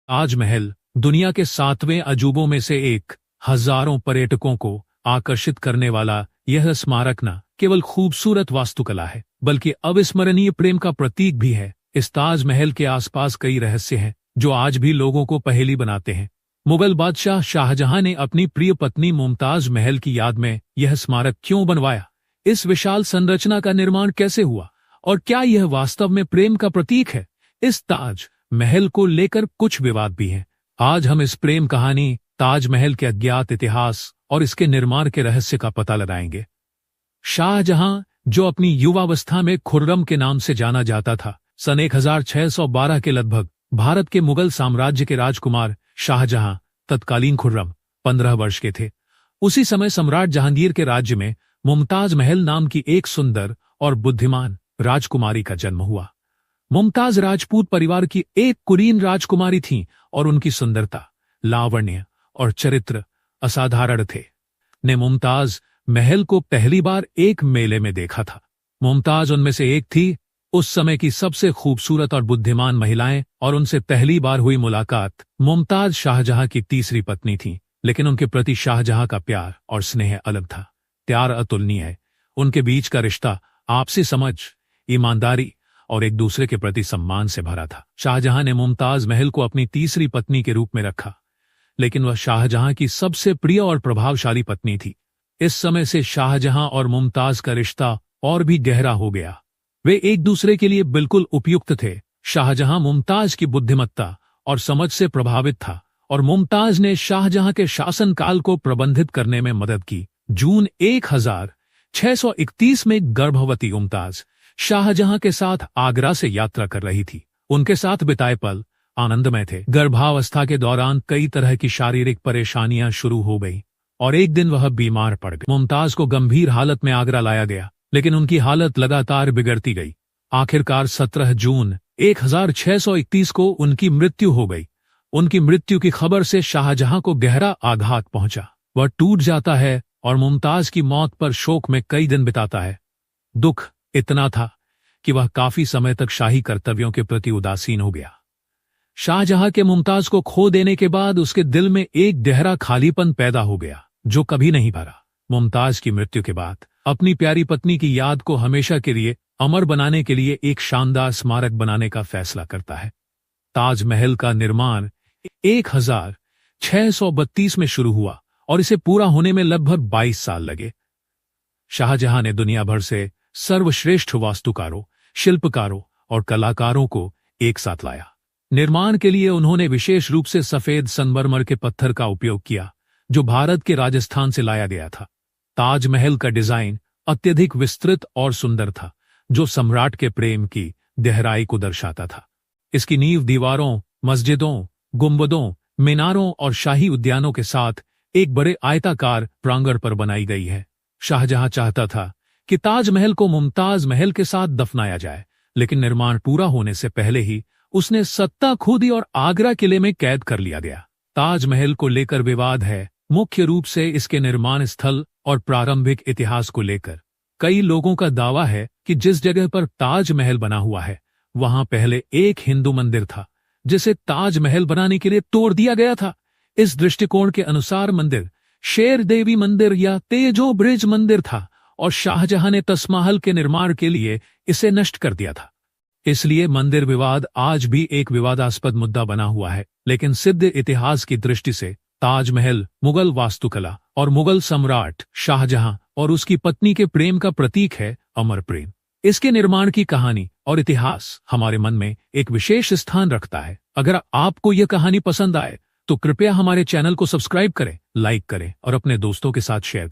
ताजमहल दुनिया के 7वें अजूबों में से एक, हजारों पर्यटकों को आकर्षित करने वाला यह स्मारक न केवल खूबसूरत वास्तुकला है बल्कि अविस्मरणीय प्रेम का प्रतीक भी है। इस ताजमहल के आसपास कई रहस्य हैं जो आज भी लोगों को पहेली बनाते हैं। मुगल बादशाह शाहजहां ने अपनी प्रिय पत्नी मुमताज महल की याद में यह स्मारक क्यों बनवाया? इस विशाल संरचना का निर्माण कैसे हुआ और क्या यह वास्तव में प्रेम का प्रतीक है? इस ताज महल को लेकर कुछ विवाद भी हैं। आज हम इस प्रेम कहानी, ताजमहल के अज्ञात इतिहास और इसके निर्माण के रहस्य का पता लगाएंगे। शाहजहां, जो अपनी युवावस्था में खुर्रम के नाम से जाना जाता था, सन 1612 के लगभग भारत के मुगल साम्राज्य के राजकुमार शाहजहां, तत्कालीन खुर्रम, 15 वर्ष के थे। उसी समय सम्राट जहांगीर के राज्य में मुमताज महल नाम की एक सुंदर और बुद्धिमान राजकुमारी का जन्म हुआ। मुमताज राजपूत परिवार की एक कुलीन राजकुमारी थीं और उनकी सुंदरता, लावण्य और चरित्र असाधारण थे। ने मुमताज महल को पहली बार एक मेले में देखा था। मुमताज उनमें से एक थी, उस समय की सबसे खूबसूरत और बुद्धिमान महिलाएं, और उनसे पहली बार हुई मुलाकात। मुमताज शाहजहां की तीसरी पत्नी थी, लेकिन उनके प्रति शाहजहां का प्यार और स्नेह अलग था। प्यार अतुलनीय है। उनके बीच का रिश्ता आपसी समझ, ईमानदारी और एक दूसरे के प्रति सम्मान से भरा था। शाहजहां ने मुमताज महल को अपनी तीसरी पत्नी के रूप में रखा, लेकिन वह शाहजहां की सबसे प्रिय और प्रभावशाली पत्नी थी। इस समय से शाहजहां और मुमताज का रिश्ता और भी गहरा हो गया। वे एक दूसरे के लिए बिल्कुल उपयुक्त थे। शाहजहां मुमताज की बुद्धिमत्ता और समझ से प्रभावित था और मुमताज ने शाहजहां के शासनकाल को प्रबंधित करने में मदद की। जून 1631 में गर्भवती मुमताज शाहजहां के साथ आगरा से यात्रा कर रही थी। उनके साथ बिताए पल आनंदमय थे। गर्भावस्था के दौरान कई तरह की शारीरिक परेशानियां शुरू हो गई और एक दिन वह बीमार पड़ गई। मुमताज को गंभीर हालत में आगरा लाया गया, लेकिन उनकी हालत लगातार बिगड़ती गई। आखिरकार 17 जून 1631 को उनकी मृत्यु हो गई। उनकी मृत्यु की खबर से शाहजहां को गहरा आघात पहुंचा। वह टूट जाता है और मुमताज की मौत पर शोक में कई दिन बिताता है। दुख इतना था कि वह काफी समय तक शाही कर्तव्यों के प्रति उदासीन हो गया। शाहजहां के मुमताज को खो देने के बाद उसके दिल में एक गहरा खालीपन पैदा हो गया जो कभी नहीं भरा। मुमताज की मृत्यु के बाद अपनी प्यारी पत्नी की याद को हमेशा के लिए अमर बनाने के लिए एक शानदार स्मारक बनाने का फैसला करता है। ताजमहल का निर्माण 1632 में शुरू हुआ और इसे पूरा होने में लगभग 22 साल लगे। शाहजहां ने दुनिया भर से सर्वश्रेष्ठ वास्तुकारों, शिल्पकारों और कलाकारों को एक साथ लाया। निर्माण के लिए उन्होंने विशेष रूप से सफेद संगमरमर के पत्थर का उपयोग किया, जो भारत के राजस्थान से लाया गया था। ताजमहल का डिजाइन अत्यधिक विस्तृत और सुंदर था, जो सम्राट के प्रेम की गहराई को दर्शाता था। इसकी नींव दीवारों, मस्जिदों, गुंबदों, मीनारों और शाही उद्यानों के साथ एक बड़े आयताकार प्रांगण पर बनाई गई है। शाहजहां चाहता था कि ताजमहल को मुमताज महल के साथ दफनाया जाए, लेकिन निर्माण पूरा होने से पहले ही उसने सत्ता खो दी और आगरा किले में कैद कर लिया गया। ताजमहल को लेकर विवाद है, मुख्य रूप से इसके निर्माण स्थल और प्रारंभिक इतिहास को लेकर। कई लोगों का दावा है कि जिस जगह पर ताजमहल बना हुआ है वहां पहले एक हिंदू मंदिर था, जिसे ताजमहल बनाने के लिए तोड़ दिया गया था। इस दृष्टिकोण के अनुसार मंदिर शेर देवी मंदिर या तेजो ब्रिज मंदिर था और शाहजहां ने ताजमहल के निर्माण के लिए इसे नष्ट कर दिया था। इसलिए मंदिर विवाद आज भी एक विवादास्पद मुद्दा बना हुआ है, लेकिन सिद्ध इतिहास की दृष्टि से ताजमहल मुगल वास्तुकला और मुगल सम्राट शाहजहां और उसकी पत्नी के प्रेम का प्रतीक है, अमर प्रेम। इसके निर्माण की कहानी और इतिहास हमारे मन में एक विशेष स्थान रखता है। अगर आपको यह कहानी पसंद आए तो कृपया हमारे चैनल को सब्सक्राइब करें, लाइक करें और अपने दोस्तों के साथ शेयर करें।